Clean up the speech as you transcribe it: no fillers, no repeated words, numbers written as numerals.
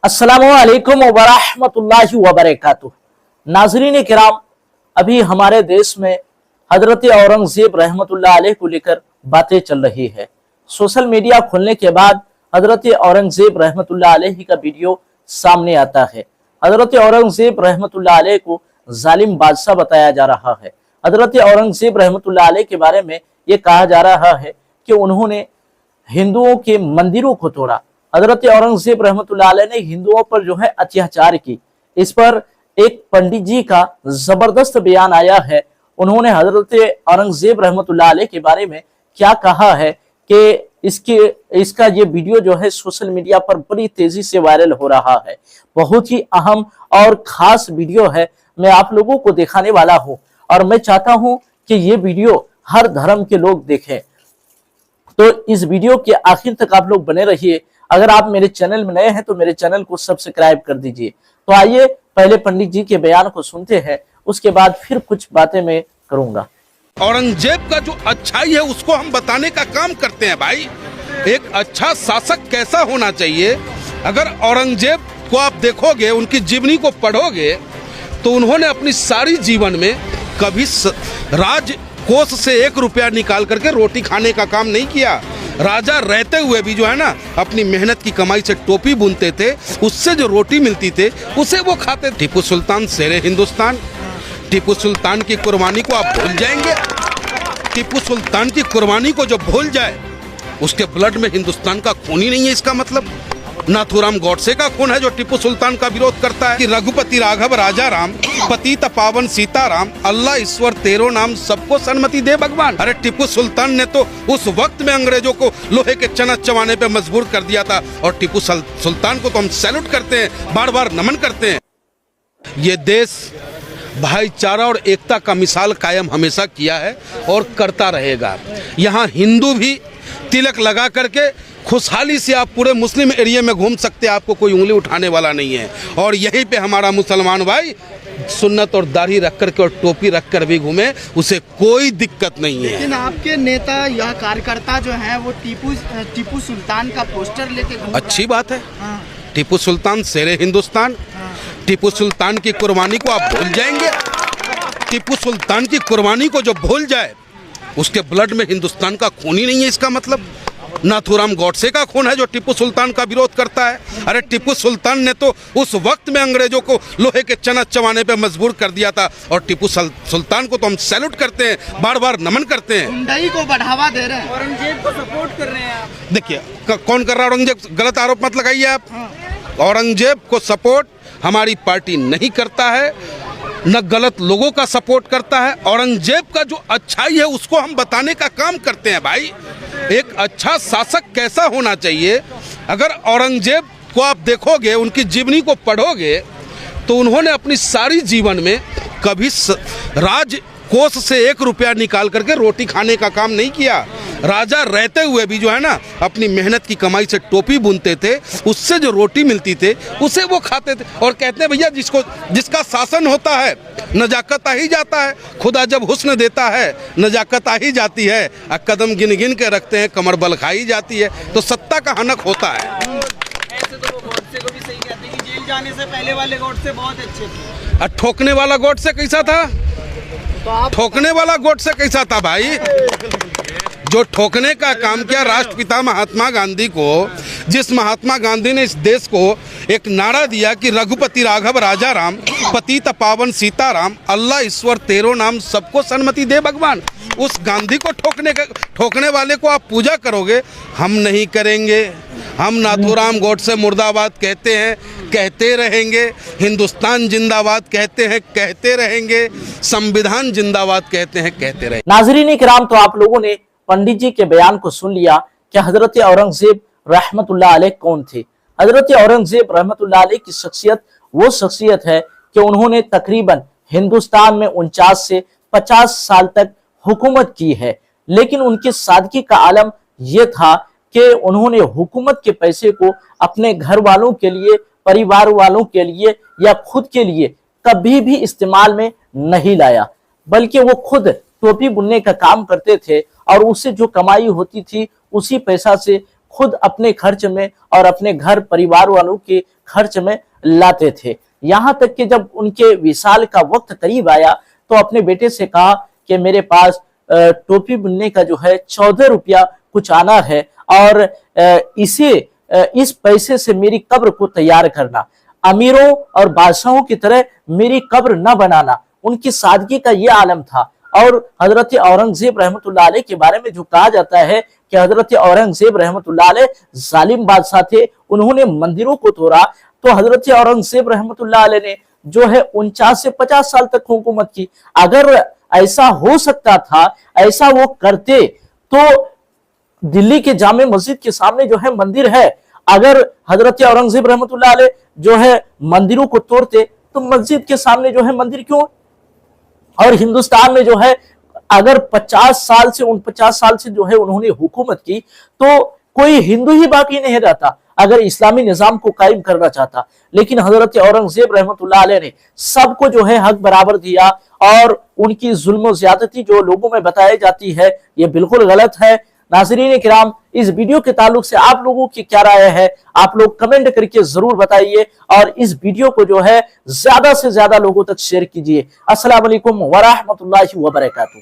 अस्सलामुअलैकुम वरहमतुल्लाहि वबरकातुह। नाज़रीन किराम, अभी हमारे देश में हजरत औरंगजेब रहमतुल्लाह अलैह को लेकर बातें चल रही है। सोशल मीडिया खुलने के बाद हजरत औरंगजेब रहमतुल्लाह अलैह का वीडियो सामने आता है। हजरत औरंगजेब रहमतुल्लाह अलैह को जालिम बादशाह बताया जा रहा है। हजरत औरंगजेब रहमतुल्लाह अलैह के बारे में ये कहा जा रहा है कि उन्होंने हिंदुओं के मंदिरों को तोड़ा। हजरत औरंगजेब रहमतुल्लाह अलैह ने हिंदुओं पर जो है अत्याचार की। इस पर एक पंडित जी का जबरदस्त बयान आया है। उन्होंने हजरत औरंगजेब रहमतुल्लाह अलैह के बारे में क्या कहा है कि इसका ये वीडियो जो है सोशल मीडिया पर बड़ी तेजी से वायरल हो रहा है। बहुत ही अहम और खास वीडियो है, मैं आप लोगों को दिखाने वाला हूं और मैं चाहता हूं कि ये वीडियो हर धर्म के लोग देखें। तो इस वीडियो के आखिर तक आप लोग बने रहिए। अगर आप मेरे चैनल में नए हैं तो मेरे चैनल को सब्सक्राइब कर दीजिए। तो आइए पहले पंडित जी के बयान को सुनते हैं, उसके बाद फिर कुछ बातें मैं करूंगा। औरंगजेब का जो अच्छाई है उसको हम बताने का काम करते हैं भाई। एक अच्छा शासक कैसा होना चाहिए, अगर औरंगजेब को आप देखोगे, उनकी जीवनी को पढ़ोगे तो उन्होंने अपनी सारी जीवन में कभी राज कोष से 1 रुपया निकाल करके रोटी खाने का काम नहीं किया। राजा रहते हुए भी जो है ना, अपनी मेहनत की कमाई से टोपी बुनते थे, उससे जो रोटी मिलती थे उसे वो खाते। टीपू सुल्तान शेरे हिंदुस्तान, टीपू सुल्तान की कुर्बानी को आप भूल जाएंगे। टीपू सुल्तान की कुर्बानी को जो भूल जाए, उसके ब्लड में हिंदुस्तान का खून ही नहीं है। इसका मतलब नाथूराम गौडसे का खून है जो टीपू सुल्तान का विरोध करता है कि रघुपति राघव राजा राम, पतित पावन सीताराम, अल्लाह ईश्वर तेरो नाम, सबको सन्मति दे भगवान। अरे टीपू सुल्तान ने तो उस वक्त में अंग्रेजों को लोहे के चना चबाने पे मजबूर कर दिया था। और टीपू सुल्तान को तो हम सैल्यूट करते हैं, बार बार नमन करते हैं। ये देश भाईचारा और एकता का मिसाल कायम हमेशा किया है और करता रहेगा। यहाँ हिंदू भी तिलक लगा करके खुशहाली से आप पूरे मुस्लिम एरिया में घूम सकते हैं, आपको कोई उंगली उठाने वाला नहीं है। और यहीं पे हमारा मुसलमान भाई सुन्नत और दाढ़ी रख करके और टोपी रख कर भी घूमे, उसे कोई दिक्कत नहीं है। लेकिन आपके नेता या कार्यकर्ता जो हैं वो टीपू सुल्तान का पोस्टर लेके घूम रहा है। अच्छी बात है। हाँ। टीपू सुल्तान शेरे हिंदुस्तान, टीपू सुल्तान की कुर्बानी को आप भूल जाएंगे। टीपू सुल्तान की कुर्बानी को जो भूल जाए, उसके ब्लड में हिंदुस्तान का खून ही नहीं है। इसका मतलब नाथूराम गौडसे का खून है जो टीपू सुल्तान का विरोध करता है। अरे टीपू सुल्तान ने तो उस वक्त में अंग्रेजों को लोहे के चना चबाने पे मजबूर कर दिया था। और टीपू सुल्तान को तो हम सैल्यूट करते हैं, बार बार नमन करते हैं। गुंडाई को बढ़ावा दे रहे हैं, औरंगजेब को सपोर्ट कर रहे हैं आप। देखिए कौन कर रहा है औरंगजेब, गलत आरोप मत लगाइए आप। औरंगजेब को सपोर्ट हमारी पार्टी नहीं करता है, न गलत लोगों का सपोर्ट करता है। औरंगजेब का जो अच्छाई है उसको हम बताने का काम करते हैं भाई। एक अच्छा शासक कैसा होना चाहिए, अगर औरंगजेब को आप देखोगे, उनकी जीवनी को पढ़ोगे तो उन्होंने अपनी सारी जीवन में कभी राज कोष से 1 रुपया निकाल करके रोटी खाने का काम नहीं किया। राजा रहते हुए भी जो है ना, अपनी मेहनत की कमाई से टोपी बुनते थे, उससे जो रोटी मिलती थे उसे वो खाते थे। और कहते हैं भैया जिसका शासन होता है नजाकत आ ही जाता है। खुदा जब हुस्न देता है नजाकत आ ही जाती है। कदम गिन गिन के रखते हैं, कमर बल खाई जाती है। तो सत्ता का हनक होता है। ऐसे तो वो गौडसे को भी सही कहते हैं कि जेल जाने से पहले वाले गौडसे बहुत अच्छे थे। ठोकने वाला गौडसे कैसा था? ठोकने वाला गौडसे कैसा था भाई? जो ठोकने का काम किया राष्ट्रपिता महात्मा गांधी को, जिस महात्मा गांधी ने इस देश को एक नारा दिया कि रघुपति राघव राजा राम, पतित पावन सीताराम, अल्लाह ईश्वर तेरो नाम, सबको सन्मति दे भगवान। उस गांधी को ठोकने वाले को आप पूजा करोगे? हम नहीं करेंगे। हम नाथूराम गौडसे मुर्दाबाद कहते हैं, कहते रहेंगे। हिंदुस्तान जिंदाबाद कहते हैं, कहते रहेंगे। संविधान जिंदाबाद कहते हैं, कहते रहेंगे। नाज़रीन किराम, तो आप लोगों ने पंडित जी के बयान को सुन लिया कि हजरत औरंगजेब रहमतुल्लाह अलैह कौन थे। हजरत औरंगजेब रहमतुल्लाह अलैह की शख्सियत वो शख्सियत है कि उन्होंने तकरीबन हिंदुस्तान में 49 से 50 साल तक हुकूमत की है। लेकिन उनकी सादगी का आलम यह था कि उन्होंने हुकूमत के पैसे को अपने घर वालों के लिए, परिवार वालों के लिए या खुद के लिए कभी भी इस्तेमाल में नहीं लाया, बल्कि वो खुद टोपी बुनने का काम करते थे और उससे जो कमाई होती थी उसी पैसा से खुद अपने खर्च में और अपने घर परिवार वालों के खर्च में लाते थे। यहाँ तक कि जब उनके विसाल का वक्त करीब आया तो अपने बेटे से कहा कि मेरे पास टोपी बुनने का जो है 14 रुपया कुछ आना है और इस पैसे से मेरी कब्र को तैयार करना, अमीरों और बादशाहों की तरह मेरी कब्र न बनाना। उनकी सादगी का ये आलम था। और हजरत औरंगजेब रहमतुल्लाह अलैह के बारे में जो कहा जाता है कि हजरत औरंगजेब रहमतुल्लाह अलैह जालिम बादशाह थे, उन्होंने मंदिरों को तोड़ा। तो हजरत औरंगजेब रहमतुल्लाह अलैह ने जो है 49 से 50 साल तक हुकूमत की। अगर ऐसा हो सकता था, ऐसा वो करते तो दिल्ली के जामे मस्जिद के सामने जो है मंदिर है, अगर हजरत औरंगजेब रहमतुल्लाह अलैह जो है मंदिरों को तोड़ते तो मस्जिद के सामने जो है मंदिर क्यों? और हिंदुस्तान में जो है अगर 50 साल से 49 साल से जो है उन्होंने हुकूमत की तो कोई हिंदू ही बाकी नहीं रहता अगर इस्लामी निजाम को कायम करना चाहता। लेकिन हजरत औरंगजेब रहमतुल्लाह अलैह ने सबको जो है हक बराबर दिया और उनकी जुल्म ज्यादती जो लोगों में बताई जाती है ये बिल्कुल गलत है। नाज़रीन किराम, इस वीडियो के ताल्लुक से आप लोगों की क्या राय है, आप लोग कमेंट करके जरूर बताइए और इस वीडियो को जो है ज्यादा से ज्यादा लोगों तक शेयर कीजिए। अस्सलाम वालेकुम व रहमतुल्लाहि व बरकातुहू।